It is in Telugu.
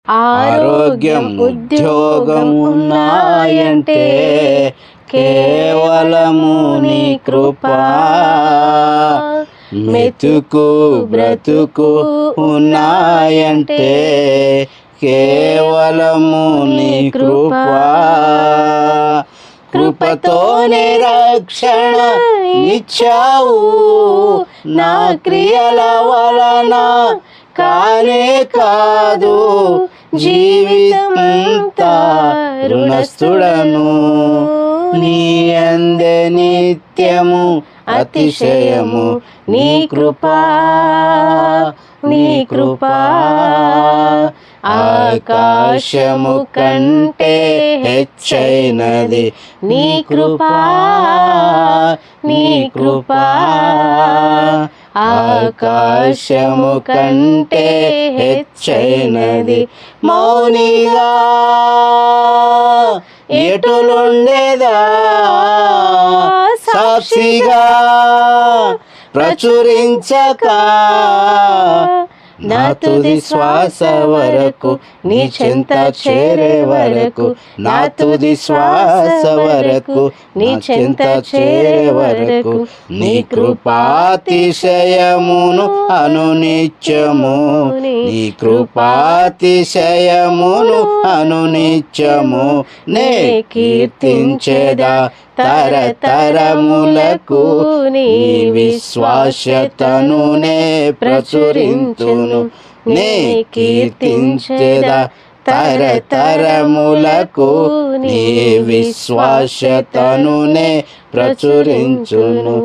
ఆరోగ్యం ఉద్యోగం ఉన్నాయంటే కేవలము నీ కృపా. మెతుకు బ్రతుకు ఉన్నాయంటే కేవలము నీ కృపా. కృపతోనే రక్షణ ఇచ్చావు, నా క్రియల వలన కానే కాదు. జీవితమంతా రుణస్థుడను, నీ అందే నిత్యము అతిశయము. నీ కృపా నీ కృపా. ఆకాశము కంటే హెచ్చైనది నీ కృపా నీ కృపా. ఆకాశము కంటే హెచ్చైనది. మౌనిగా ఎటులుండేదా, సాక్షిగా ప్రచురించక నా తుది శ్వాస వరకు, నీ చెంత చేరే వరకు, నా తుది శ్వాస వరకు, నీ చెంత చేరే వరకు. నీ కృపాతిశయమును అనునిత్యము, నీ కృపాతిశయమును అనునిత్యము నే కీర్తించెదా తరతరములకు. నీ విశ్వాస్యతను నే ప్రచురింతును, నే కీర్తించెదా తరతరములకు. నీ విశ్వాస్యతను నే ప్రచురించును.